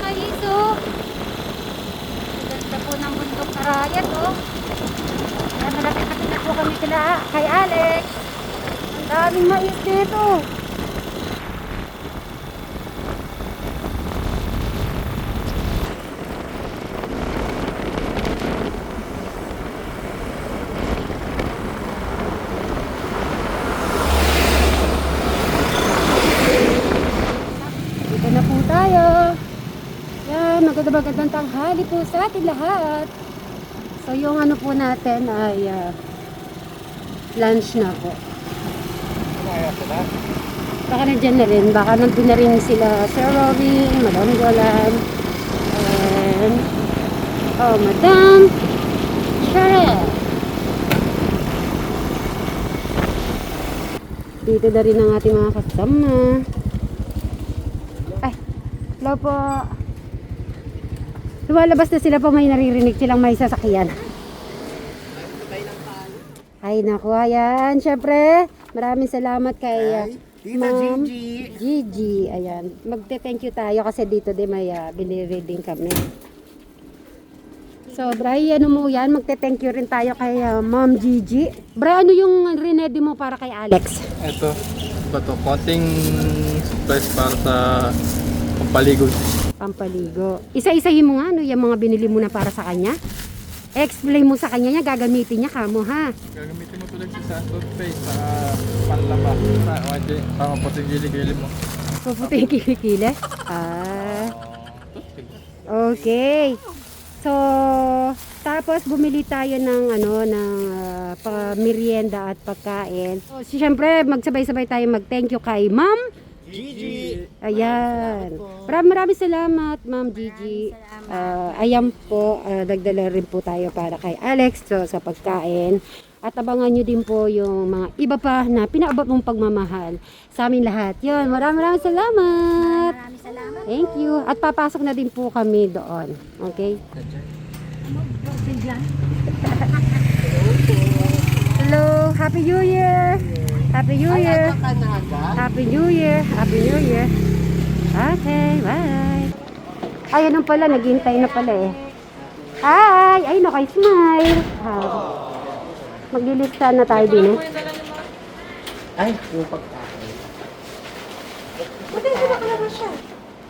mais, oh. Ganda po ng bundok Karayat, oh. Kaya malapit na po kami kay Alex. Ang daming mais dito. Dito na po tayo. Yan, magandang tanghali po sa atin lahat. So yung ano po natin ay lunch na po. Baka nandyan na rin. Baka nandun na rin sila Sir Robin, Madam Golan, and Madam Cheryl. Dito na rin ang ating mga kasama. Ay, hello po. Lumalabas na sila pa, may naririnig silang may sasakyan. Ay naku, ayan. Siyempre, maraming salamat kay Ma'am Gigi. Ayan. Magte-thank you tayo kasi dito din may binire-reading kami. So, Bray, ano mo yan? Magte-thank you rin tayo kay Ma'am Gigi. Bray, ano yung rinedy mo para kay Alex? Ito, bato, konting supplies para sa pampaligo. Pampaligo. Isa-isahin mo nga, ano, yung mga binili mo na para sa kanya? Explain mo sa kanya niya, gagamitin niya kamo, ha? Gagamitin mo tuloy sa toothpaste, sa panlaba, sa maputing gili-gili mo. Puputi yung kilikili? Okay. So, tapos bumili tayo ng merienda at pagkain. So, siyempre, magsabay-sabay tayo mag-thank you kay Ma'am Gigi! Ayan. Maraming salamat, Ma'am Gigi. Ayan po, dagdala rin po tayo para kay Alex sa pagkain. At abangan nyo din po yung mga iba pa na pinaabot mong pagmamahal sa amin lahat. Yun, maraming salamat. Maraming salamat. Thank you. At papasok na din po kami doon. Okay? Hello, Happy New Year! Happy New Year! Happy New Year! Happy New Year! Okay, bye! Ay, ano pala, naghihintay na pala eh. Hi! Ay, naka-smile! Maglilista na tayo din eh. Ay, yung pagkain. Buti hindi nakalabas siya.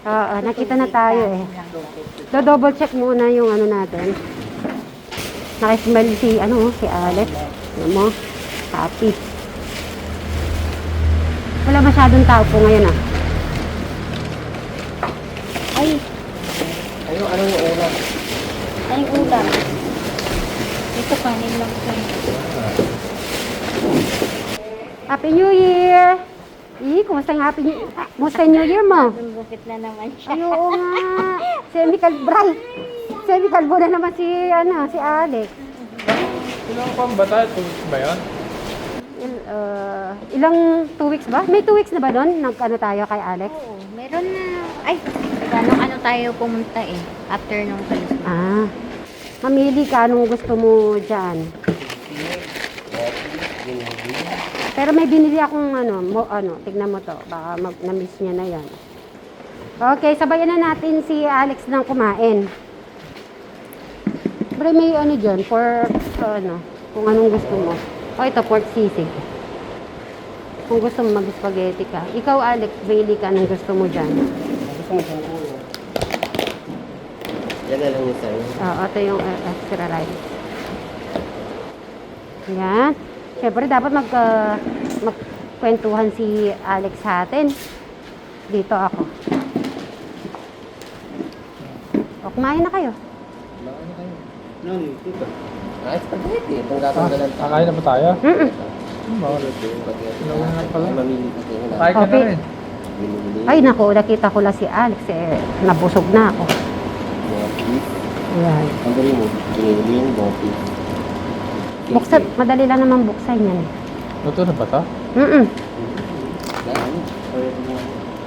Oo, nakita na tayo eh. Do-double check muna yung ano natin. Naka-smile si Alex. Ano mo? Happy. Wala masyadong tao po ngayon ah. Ay, Ano yung ulam? Ay, ulam. Ito kanin lang ito. Happy New Year! Kumusta yung kumusta yung New Year mo? Bukit na naman siya. Ay, oo nga. Semi-calbo na naman si Alex. Ilang pang bata? 2 weeks ba yun? Ilang 2 weeks ba? May 2 weeks na ba doon? Nag-ano tayo kay Alex? Oo, meron na. Ay, ano tayo pumunta eh. After nung Christmas. Mamili ka anong gusto mo dyan. Pero may binili akong tignan mo to. Baka na-miss niya na yan. Okay, sabayan na natin si Alex ng kumain. Pero may dyan, pork, kung anong gusto mo. O ito, pork sisig. Kung gusto mo mag-spaghetti ka. Ikaw, Alex, bili ka anong gusto mo dyan. Gusto mo siyang ulo. Yan na lang yung sa'yo. Ito yung extra rice. Yan. Siyempre, dapat magkwentuhan si Alex sa atin. Dito ako. O, kumain na kayo. Ano kayo? Dito. Spaghetti. Itong tatanggalan tayo. Kakain na ba tayo? Bawal ito yung spaghetti. Ilang na pala. Mamili kasi yun. Kain ka na Okay. rin. Binibili. Ay, naku, nakita ko lang si Alex. Nabusog na ako. Bopis. Ayan. Ang dali mo. Binibili yung bopis. Buksan, madali lang naman buksan yan. Luto na ba ito? Mm-mm.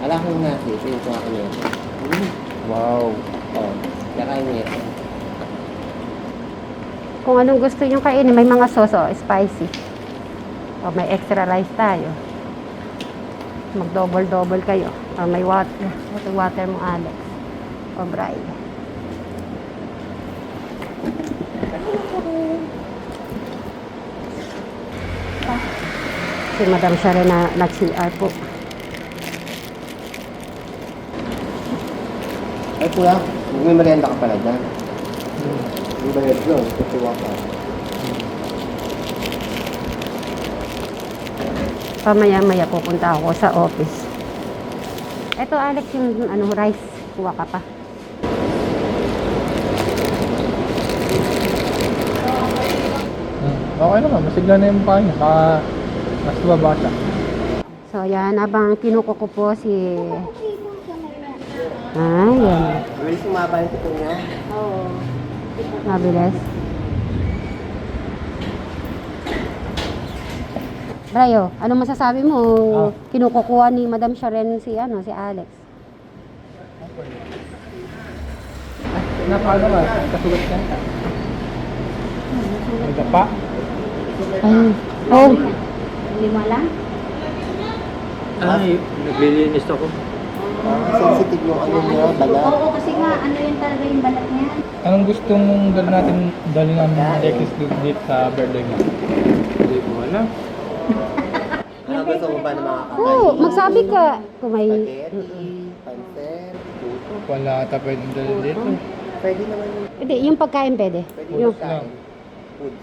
Ala ko nga ito yung kuha ko niya. Wow. Oo. Kakain niya. Kung anong gusto nyo kainin, may mga sauce, spicy. O, may extra rice tayo. Mag-double-double kayo. O, may water mo, Alex. O, Bray. Si Madam siya rin na nag-CR po. Ay, kuya, may merienda ka pala dyan. May merienda doon, tutuwa ka. Pamaya-maya pupunta ako sa office. Eto Alex, yung ano, rice. Kuha ka pa. Okay naman, masigla na yung mukha niya. Baka mas baba siya. So yan, habang kinuko ko po si... yan. Bilis sumaba yung tuto niya. Mabilis. Brayo, ano masasabi mo? Kinukukuha ni Madam Sharon si Alex. Napano ka? Kasugat ka? May dapa? Ay, oh. Lima lang? Ay, naglilinis ako. Sensitive yung ano niya, balat. Oo, kasi nga, ano yun talaga yung balat niya. Anong gusto mong dalhin ang Alexis dito sa birthday niya? Hindi ko alam. Ano gusto mo ba ng mga kakain? Oo, magsabi ka. Kung may... Spaghetti, pansit, puto. Wala ata pwedeng dalhin dito. Pwede naman yung Hindi, yung pagkain pwede. pwede Yung, yung kain. Food.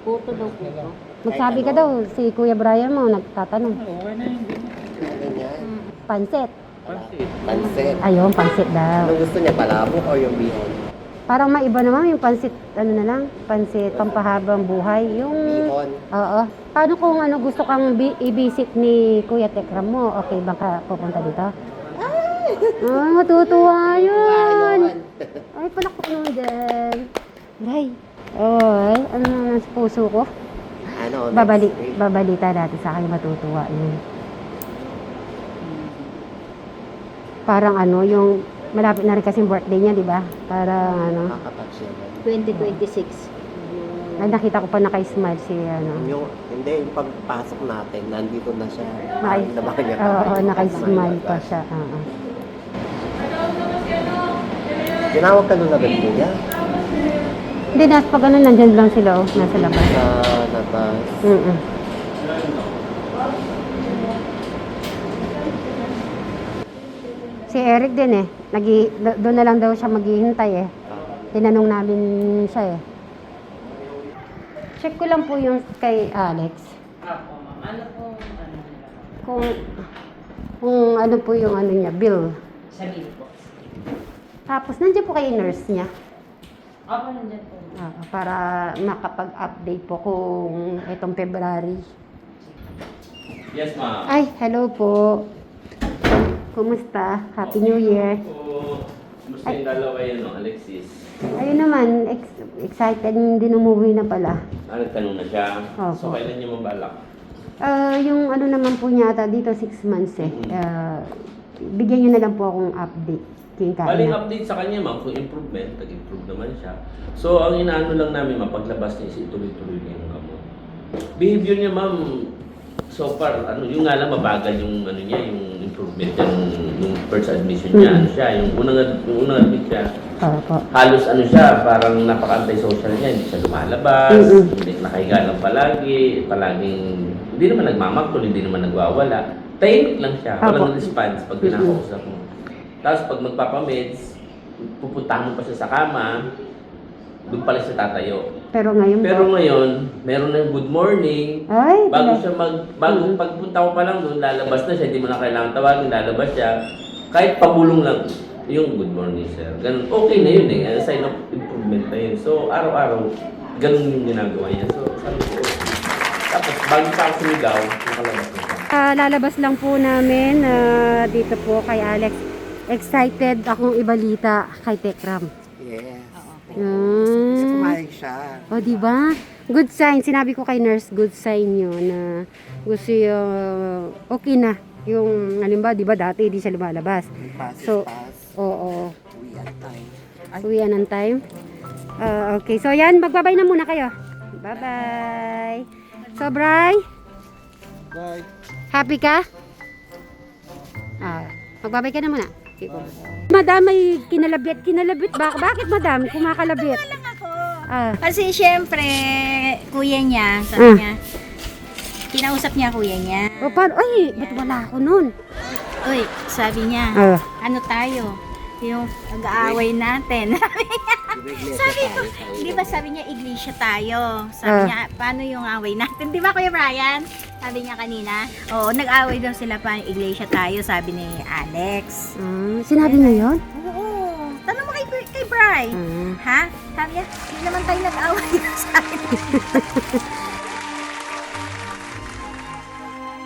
Puto daw puto. magsabi ka daw, si Kuya Brian mo nagtatanong. Okay na yun. Ganyan. Pansit. Pansit. Pansit. Ayun, pansit daw. Anong gusto niya, palabok o yung bihon? Parang maiba naman yung pansit, ano na lang, pansit pampahabang buhay. Yung, Bihon. oo. Paano kung ano gusto kang i-visit ni Kuya Tekram mo? Okay ba ka pupunta dito? Matutuwa yun. Ay, palakpak naman dyan. Ay, ay, ano naman sa puso ko? Ano? Babalita natin sa akin, matutuwa yun. Parang ano, yung malapit na rin kasing birthday niya, di ba? Parang ano, Makakapag-share. 2026. ay nakita ko pa naka-smile si ano. Hindi, yung pagpasok natin, nandito na siya. Naka- Nabahan niya Oo, naka-smile pa siya. Oo. Tinawag ka nung nabit niya? Hindi, pag ano, nandyan lang sila, oh, nasa labas. Sa labas. Si Eric din eh, doon na lang daw siya maghihintay eh. Tinanong namin siya eh. Check ko lang po yung kay Alex. Ano po, ano? Kung ano po yung ano niya, bill. Sabihin po. Tapos nandiyan po kayo nurse niya. Ako nandiyan po. Para makapag-update po kung itong February. Yes, ma'am. Ay, hello po. Kumusta? Happy New Year. Kumusta yung dalawa yun, no, Alexis? Ayun naman, excited din umuwi na pala. Nagtanong na siya. Opo. So, kailan niyo mabalak? Yung ano naman po niya ata dito 6 months eh. Bigyan niyo na lang po akong update. Baling update sa kanya, ma'am, kung improvement, nag-improve naman siya. So, ang inaano lang namin, mapaglabas niya is ituloy-tuloy niya yung gamot. Behavior niya, ma'am, so far, ano, yung nga lang mabagal yung ano niya, yung improvement niya, yung first admission niya, ano siya, yung unang admit siya, Opo. halos ano siya, parang napaka-anti-social niya, hindi siya lumalabas, hindi nakahiga lang palaging, hindi naman nagmamaktol, hindi naman nagwawala. Tahimik lang siya, walang response pag pinakausap mo. Tapos pag magpapameds, pupuntahan mo pa siya sa kama, doon pala siya tatayo. Pero ngayon Meron na yung good morning. Ay, Bago pagpunta ko pa lang doon, lalabas na siya, hindi mo na kailangan tawagin, lalabas siya. Kahit pabulong lang, yung good morning sir. Ganun, okay na yun eh. Sign of improvement na yun. So, araw-araw, ganun yung ginagawa niya. So, sabi ko, tapos, bago pa ako sumigaw, nakalabas na siya. lalabas lang po namin dito po kay Alex. Excited akong ibalita kay Tekram. Yes. Kasi kumain siya. O, di ba? Good sign. Sinabi ko kay nurse, good sign yun na gusto yung okay na. Yung, halimbawa, di ba dati hindi siya lumalabas. So, oo. Uwian ng time. Okay, so yan, magbabay na muna kayo. Bye-bye. So, Bri, Bye. happy ka? Magbabay ka na muna. Madam, may kinalabit. Bakit, madam? Kumakalabit. Ako. Ah. Kasi syempre, kuya niya, sabi niya, kinausap niya kuya niya. O, paano? Ay, ba't wala ako nun? Uy, sabi niya, Ah. ano tayo? Yung nag-aaway natin. Sabi ko, di ba sabi niya, iglesia tayo. Sabi niya, paano yung away natin? Di ba, Kuya Brian? Sabi niya kanina, oo, nag-away daw sila pa, iglesia tayo, sabi ni Alex. Sinabi niyo yun? Oo, tanong mo kay Bri. Ha? Sabi niya, hindi naman tayo nag-away. Sabi niya.